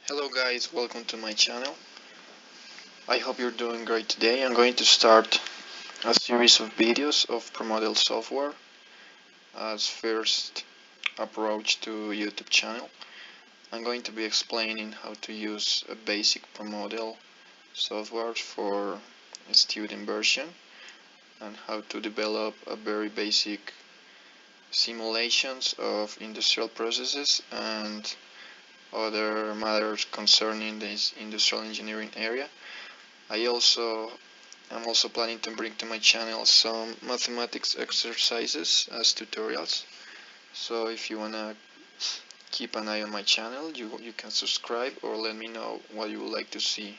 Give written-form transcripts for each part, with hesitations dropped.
Hello guys, welcome to my channel. I hope you're doing great today. I'm going to start a series of videos of Promodel software as first approach to YouTube channel. I'm going to be explaining how to use a basic Promodel software for a student version and how to develop a very basic simulations of industrial processes and other matters concerning this industrial engineering area. I'm also planning to bring to my channel some mathematics exercises as tutorials. So if you wanna keep an eye on my channel, you can subscribe or let me know what you would like to see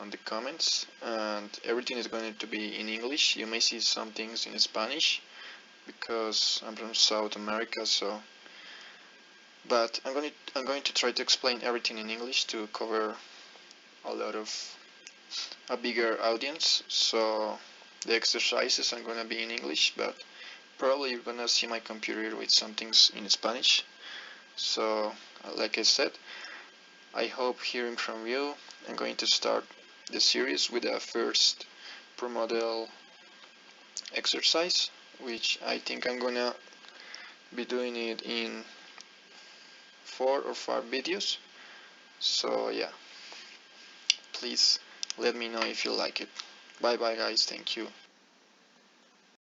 on the comments. And everything is going to be in English. You may see some things in Spanish because I'm from South America, but I'm going to try to explain everything in English to cover a bigger audience. So the exercises are gonna be in English, but probably you're gonna see my computer with some things in Spanish. So like I said, I hope hearing from you. I'm going to start the series with the first Promodel exercise, which I think I'm gonna be doing it in 4 or 5 videos. So yeah, please let me know if you like it. Bye bye guys, thank you.